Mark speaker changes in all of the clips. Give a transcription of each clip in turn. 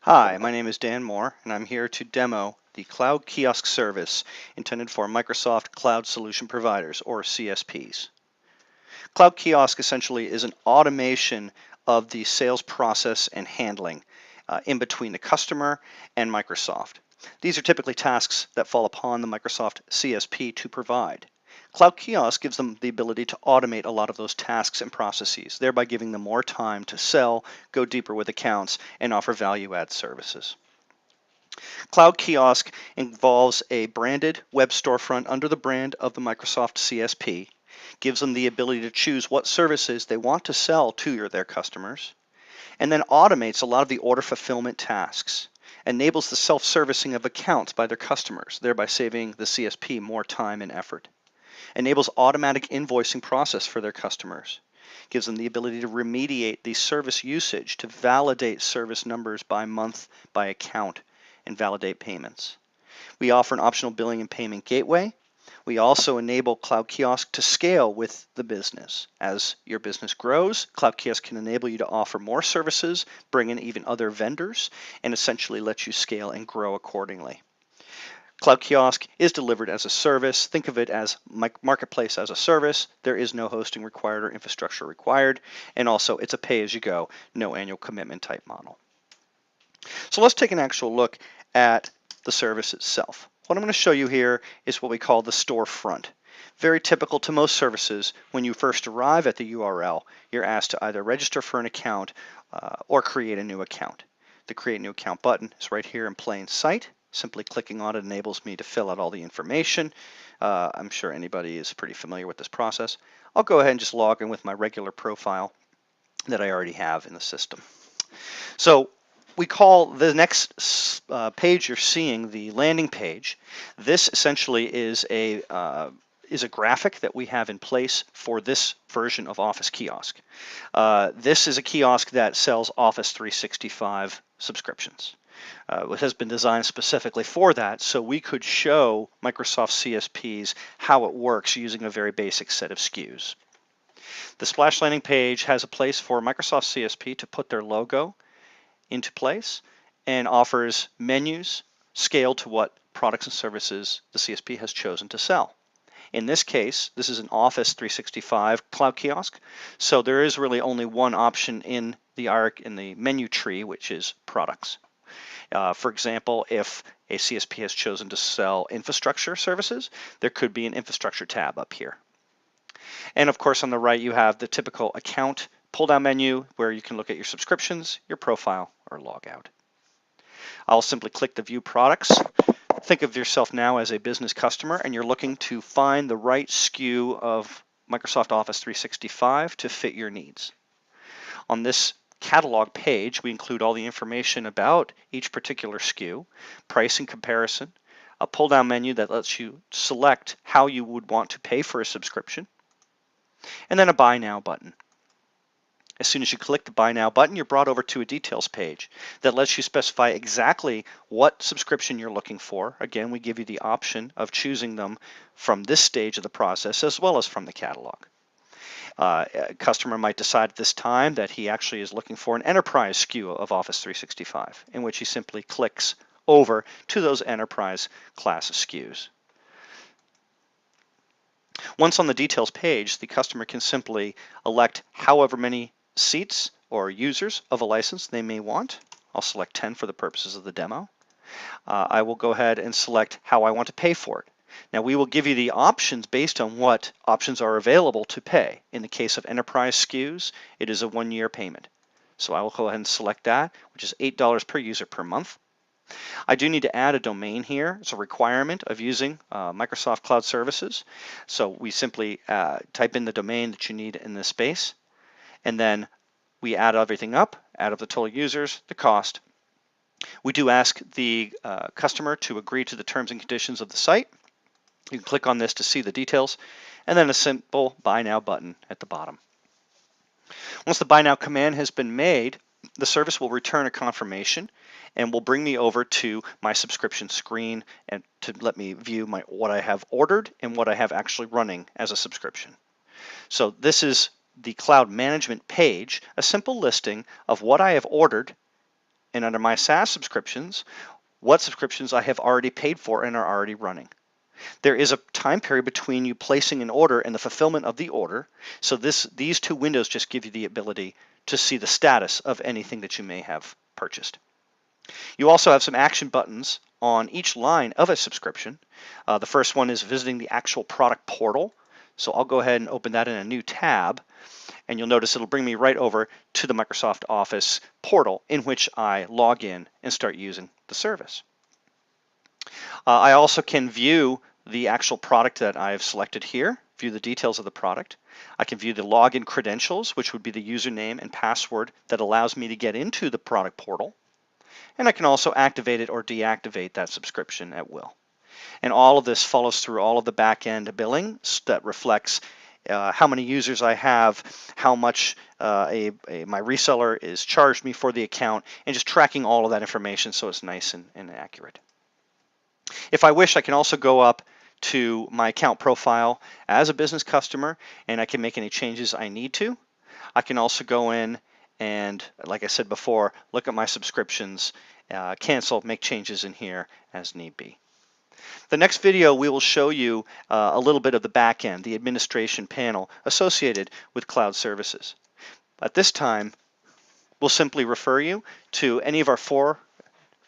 Speaker 1: Hi, my name is Dan Moore, and I'm here to demo the Cloud Kiosk service intended for Microsoft Cloud Solution Providers, or CSPs. Cloud Kiosk essentially is an automation of the sales process and handling in between the customer and Microsoft. These are typically tasks that fall upon the Microsoft CSP to provide. Cloud Kiosk gives them the ability to automate a lot of those tasks and processes, thereby giving them more time to sell, go deeper with accounts, and offer value-add services. Cloud Kiosk involves a branded web storefront under the brand of the Microsoft CSP, gives them the ability to choose what services they want to sell to their customers, and then automates a lot of the order fulfillment tasks, enables the self-servicing of accounts by their customers, thereby saving the CSP more time and effort, enables automatic invoicing process for their customers, gives them the ability to remediate the service usage, to validate service numbers by month, by account, and validate payments. We offer an optional billing and payment gateway. We also enable Cloud Kiosk to scale with the business. As your business grows, Cloud Kiosk can enable you to offer more services, bring in even other vendors, and essentially let you scale and grow accordingly. Cloud Kiosk is delivered as a service. Think of it as marketplace as a service. There is no hosting required or infrastructure required, and also it's a pay-as-you-go, no annual commitment type model. So let's take an actual look at the service itself. What I'm going to show you here is what we call the storefront. Very typical to most services. When you first arrive at the URL, you're asked to either register for an account or create a new account. The Create New Account button is right here in plain sight. Simply clicking on it enables me to fill out all the information. I'm sure anybody is pretty familiar with this process. I'll go ahead and just log in with my regular profile that I already have in the system. So we call the next page you're seeing the landing page. This essentially is a graphic that we have in place for this version of Office Kiosk. This is a kiosk that sells Office 365 subscriptions. It has been designed specifically for that, so we could show Microsoft CSPs how it works using a very basic set of SKUs. The splash landing page has a place for Microsoft CSP to put their logo into place and offers menus scaled to what products and services the CSP has chosen to sell. In this case, this is an Office 365 Cloud Kiosk, so there is really only one option in the menu tree, which is products. For example, if a CSP has chosen to sell infrastructure services, there could be an infrastructure tab up here. And of course, on the right, you have the typical account pull-down menu where you can look at your subscriptions, your profile, or log out. I'll simply click the View Products. Think of yourself now as a business customer, and you're looking to find the right SKU of Microsoft Office 365 to fit your needs. On this catalog page, we include all the information about each particular SKU, pricing comparison, a pull-down menu that lets you select how you would want to pay for a subscription, and then a Buy Now button. As soon as you click the Buy Now button, you're brought over to a details page that lets you specify exactly what subscription you're looking for. Again, we give you the option of choosing them from this stage of the process as well as from the catalog. A customer might decide at this time that he actually is looking for an enterprise SKU of Office 365, in which he simply clicks over to those enterprise class SKUs. Once on the details page, the customer can simply elect however many seats or users of a license they may want. I'll select 10 for the purposes of the demo. I will go ahead and select how I want to pay for it. Now we will give you the options based on what options are available to pay. In the case of enterprise SKUs, it is a 1-year payment. So I will go ahead and select that, which is $8 per user per month. I do need to add a domain here. It's a requirement of using Microsoft Cloud Services. So we simply type in the domain that you need in this space, and then we add everything up, add up the total users, the cost. We do ask the customer to agree to the terms and conditions of the site. You can click on this to see the details, and then a simple Buy Now button at the bottom. Once the Buy Now command has been made, the service will return a confirmation and will bring me over to my subscription screen and to let me view what I have ordered and what I have actually running as a subscription. So this is the cloud management page, a simple listing of what I have ordered and under my SaaS subscriptions, what subscriptions I have already paid for and are already running. There is a time period between you placing an order and the fulfillment of the order, so these two windows just give you the ability to see the status of anything that you may have purchased. You also have some action buttons on each line of a subscription. The first one is visiting the actual product portal. So I'll go ahead and open that in a new tab, and you'll notice it'll bring me right over to the Microsoft Office portal in which I log in and start using the service. I also can view the actual product that I've selected here, view the details of the product. I can view the login credentials, which would be the username and password that allows me to get into the product portal. And I can also activate it or deactivate that subscription at will. And all of this follows through all of the back-end billing that reflects how many users I have, how much my reseller is charged me for the account, and just tracking all of that information so it's nice and accurate. If I wish, I can also go up to my account profile as a business customer, and I can make any changes I need to. I can also go in and, like I said before, look at my subscriptions, cancel, make changes in here as need be. The next video, we will show you a little bit of the back end, the administration panel associated with cloud services. At this time, we'll simply refer you to any of our 4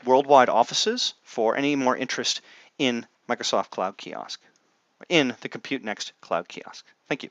Speaker 1: worldwide offices for any more interest in Microsoft Cloud Kiosk, in the Computenext Cloud Kiosk. Thank you.